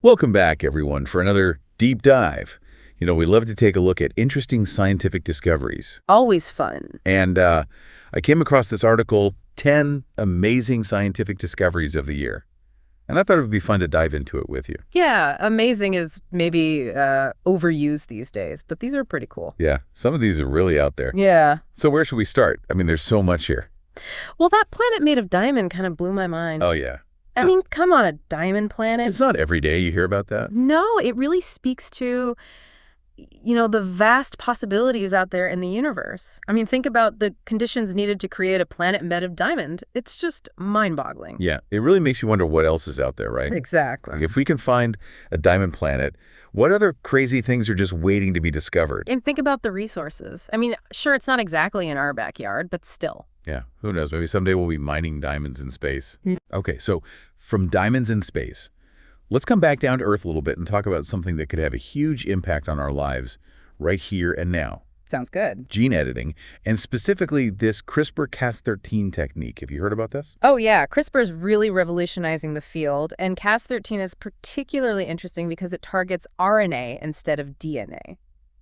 Welcome back, everyone, for another deep dive. We love to take a look at interesting scientific discoveries. Always fun. And I came across this article, 10 Amazing Scientific Discoveries of the Year. And I thought it would be fun to dive into it with you. Yeah, amazing is maybe overused these days, but these are pretty cool. Yeah, some of these are really out there. Yeah. So where should we start? I mean, there's so much here. Well, that planet made of diamond kind of blew my mind. Oh, yeah. I mean, come on, a diamond planet? It's not every day you hear about that. No, it really speaks to, the vast possibilities out there in the universe. I mean, think about the conditions needed to create a planet made of diamond. It's just mind-boggling. Yeah, it really makes you wonder what else is out there, right? Exactly. Like if we can find a diamond planet, what other crazy things are just waiting to be discovered? And think about the resources. I mean, sure, it's not exactly in our backyard, but still. Yeah, who knows? Maybe someday we'll be mining diamonds in space. Mm. Okay, so from diamonds in space, let's come back down to Earth a little bit and talk about something that could have a huge impact on our lives right here and now. Sounds good. Gene editing, and specifically this CRISPR-Cas13 technique. Have you heard about this? Oh, yeah. CRISPR is really revolutionizing the field, and Cas13 is particularly interesting because it targets RNA instead of DNA.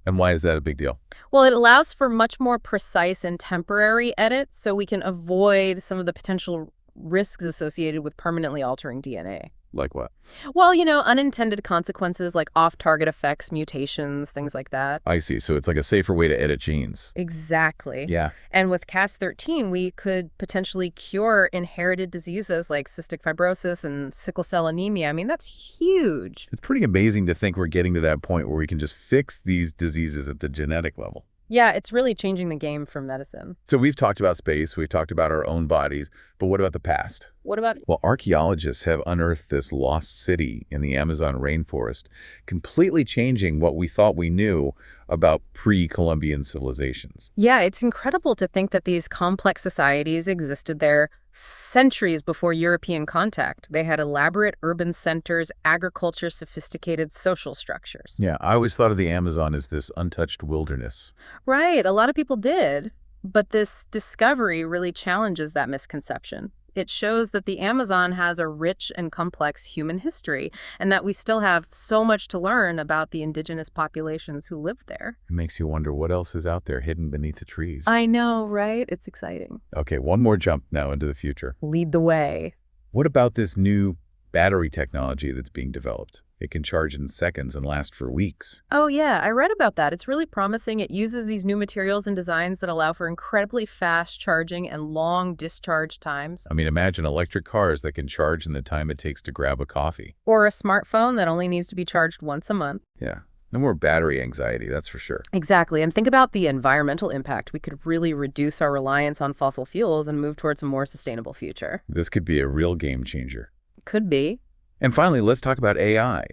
And why is that a big deal? Well, it allows for much more precise and temporary edits, so we can avoid some of the potential risks associated with permanently altering DNA. Like what? Well, unintended consequences like off-target effects, mutations, things like that. I see. So it's like a safer way to edit genes. Exactly. Yeah. And with Cas13, we could potentially cure inherited diseases like cystic fibrosis and sickle cell anemia. I mean, that's huge. It's pretty amazing to think we're getting to that point where we can just fix these diseases at the genetic level. Yeah, it's really changing the game for medicine. So we've talked about space, we've talked about our own bodies, but what about the past? What about... Well, archaeologists have unearthed this lost city in the Amazon rainforest, completely changing what we thought we knew about pre-Columbian civilizations. Yeah, it's incredible to think that these complex societies existed there centuries before European contact. They had elaborate urban centers, agriculture, sophisticated social structures. Yeah, I always thought of the Amazon as this untouched wilderness. Right, a lot of people did. But this discovery really challenges that misconception. It shows that the Amazon has a rich and complex human history, and that we still have so much to learn about the indigenous populations who lived there. It makes you wonder what else is out there hidden beneath the trees. I know, right? It's exciting. Okay, one more jump now into the future. Lead the way. What about this new battery technology that's being developed? It can charge in seconds and last for weeks. Oh, yeah, I read about that. It's really promising. It uses these new materials and designs that allow for incredibly fast charging and long discharge times. I mean, imagine electric cars that can charge in the time it takes to grab a coffee. Or a smartphone that only needs to be charged once a month. Yeah, no more battery anxiety, that's for sure. Exactly. And think about the environmental impact. We could really reduce our reliance on fossil fuels and move towards a more sustainable future. This could be a real game changer. Could be. And finally, let's talk about AI.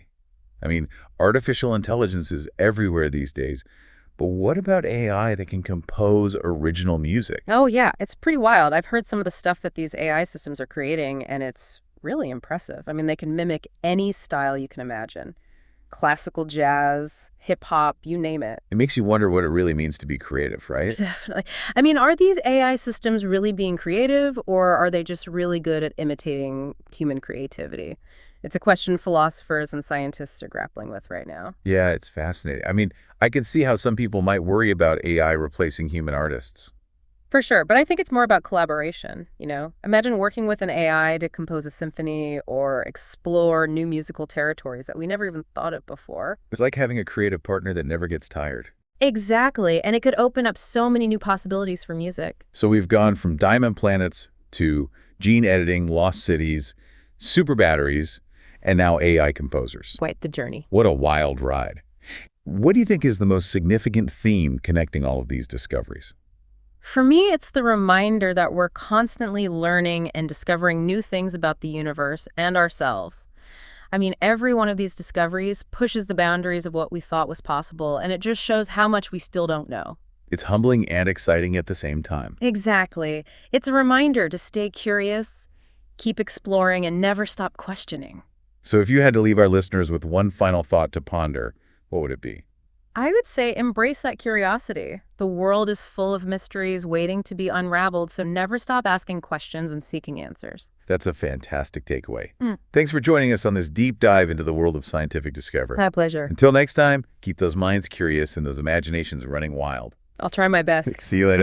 I mean, artificial intelligence is everywhere these days. But what about AI that can compose original music? Oh, yeah. It's pretty wild. I've heard some of the stuff that these AI systems are creating, and it's really impressive. I mean, they can mimic any style you can imagine. Classical jazz, hip-hop, you name it. It makes you wonder what it really means to be creative, right? Definitely. I mean, are these AI systems really being creative, or are they just really good at imitating human creativity? It's a question philosophers and scientists are grappling with right now. Yeah, it's fascinating. I mean, I can see how some people might worry about AI replacing human artists. For sure, but I think it's more about collaboration, Imagine working with an AI to compose a symphony or explore new musical territories that we never even thought of before. It's like having a creative partner that never gets tired. Exactly, and it could open up so many new possibilities for music. So we've gone from diamond planets to gene editing, lost cities, super batteries, and now AI composers. Quite the journey. What a wild ride. What do you think is the most significant theme connecting all of these discoveries? For me, it's the reminder that we're constantly learning and discovering new things about the universe and ourselves. I mean, every one of these discoveries pushes the boundaries of what we thought was possible, and it just shows how much we still don't know. It's humbling and exciting at the same time. Exactly. It's a reminder to stay curious, keep exploring, and never stop questioning. So if you had to leave our listeners with one final thought to ponder, what would it be? I would say embrace that curiosity. The world is full of mysteries waiting to be unraveled, so never stop asking questions and seeking answers. That's a fantastic takeaway. Mm. Thanks for joining us on this deep dive into the world of scientific discovery. My pleasure. Until next time, keep those minds curious and those imaginations running wild. I'll try my best. See you later.